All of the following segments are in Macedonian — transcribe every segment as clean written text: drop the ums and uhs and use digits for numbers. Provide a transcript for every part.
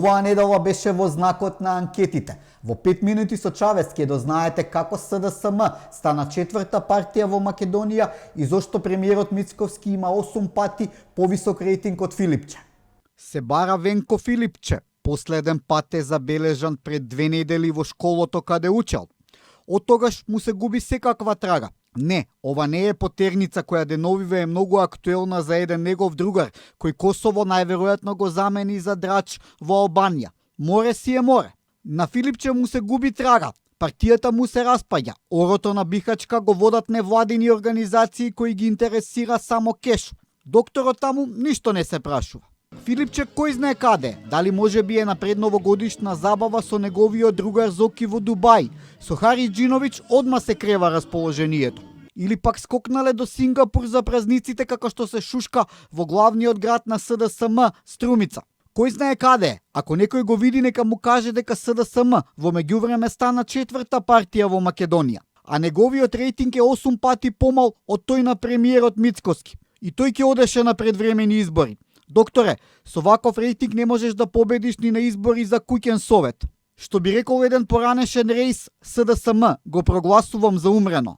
Оваа недела беше во знакот на анкетите. Во 5 минути со Чавес ќе дознаете како СДСМ стана четврта партија во Македонија и зошто премиерот Мицковски има 8 пати повисок рейтинг од Филипче. Се бара Венко Филипче. Последен пат е забележан пред 2 недели во школото каде учел. Од тогаш му се губи секаква трага. Не, ова не е потерница која деновиве е многу актуелна за еден негов другар, кој Косово најверојатно го замени за драч во Албанија. Море си е море. На Филипче му се губи трага. Партијата му се распаѓа. Орото на Бихачка го водат невладини организации кои ги интересира само кеш. Докторот таму ништо не се прашува. Филипче кој знае каде, дали може би е на предновогодишна забава со неговиот другар Зоки во Дубај. Со Хари Джинович одма се крева расположението. Или пак скокнале до Сингапур за празниците како што се шушка во главниот град на СДСМ, Струмица. Кој знае каде е? Ако некој го види, нека му каже дека СДСМ во меѓувреме стана четврта партија во Македонија, а неговиот рейтинг е 8 пати помал од тој на премиерот Мицкоски. И тој ќе одеше на предвремени избори. Докторе, со ваков рейтинг не можеш да победиш ни на избори за куќен совет. Што би рекол еден поранешен рейс, СДСМ го прогласувам за умрено.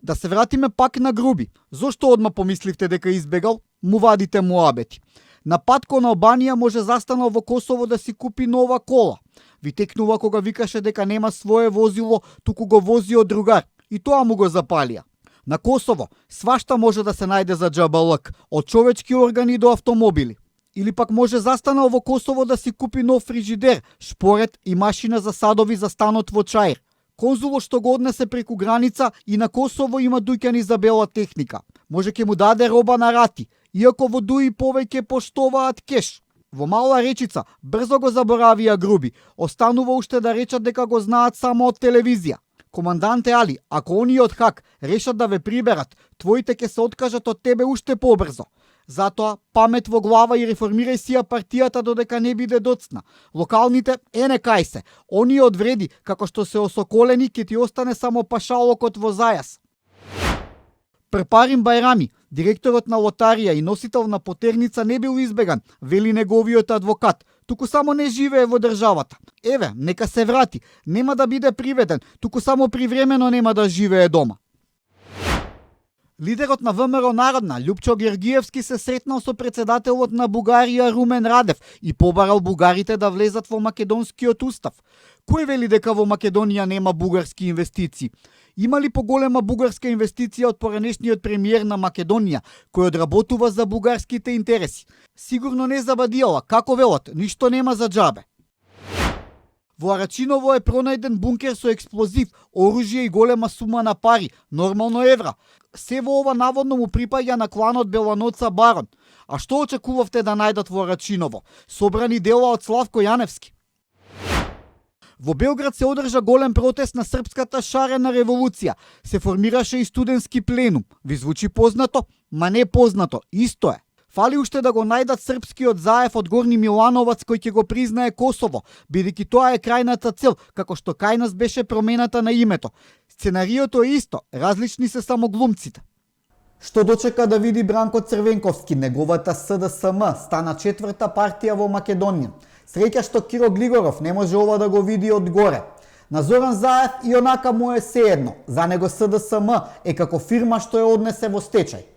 Да се вратиме пак на Груби. Зошто одма помисливте дека избегал? Му вадите муабети. На пат кон Албанија може застанал во Косово да си купи нова кола. Ви текнува кога викаше дека нема свое возило, туку го вози од другар. И тоа му го запалија. На Косово свашта може да се најде за џабалък, од човечки органи до автомобили. Или пак може застанал во Косово да си купи нов фрижидер, шпорет и машина за садови за станот во Чаир. Конзуло што го однесе преку граница и на Косово има дуќани за бела техника. Може ќе му даде роба на рати, иако во Дуи повеќе поштоваат кеш. Во Мала Речица брзо го заборавија Груби, останува уште да речат дека го знаат само од телевизија. Команданте Али, ако оние од ХАК решат да ве приберат, твоите ќе се откажат од тебе уште побрзо. Затоа, памет во глава и реформирај си ја партијата додека не биде доцна. Локалните, не кај се, оние од вреди, како што се осоколени, ќе ти остане само пашалокот во зајас. Прпарим Бајрами, директорот на лотарија и носител на потерница не бил избеган, вели неговиот адвокат, туку само не живее во државата. Еве, нека се врати, нема да биде приведен, туку само привремено нема да живее дома. Лидерот на ВМРО Народна, Љупчо Георгиевски, се сретнал со председателот на Бугарија Румен Радев и побарал бугарите да влезат во македонскиот устав. Кој вели дека во Македонија нема бугарски инвестиции? Има ли поголема бугарска инвестиција од поранешниот премиер на Македонија, кој одработува за бугарските интереси? Сигурно не за бадијала, како велат, ништо нема за џабе. Во Арачиново е пронајден бункер со експлозив, оружје и голема сума на пари, нормално евра. Се во ова наводно му припаѓа на кланот Беланоца Барон. А што очекувавте да најдат во Арачиново? Собрани дела од Славко Јаневски. Во Белград се одржа голем протест на српската шарена револуција. Се формираше и студентски пленум. Ви звучи познато? Ма не познато, исто е. Фали уште да го најдат српскиот заев од Горни Милановац кој ќе го признае Косово, бидејќи тоа е крајната цел, како што кај нас беше промената на името. Сценариото е исто, различни се само глумците. Што дочека да види Бранко Црвенковски, неговата СДСМ стана четврта партија во Македонија. Среќа што Киро Глигоров не може ова да го види од горе. На Зоран Заев и онака му е сеедно, за него СДСМ е како фирма што ја однесе во стечај.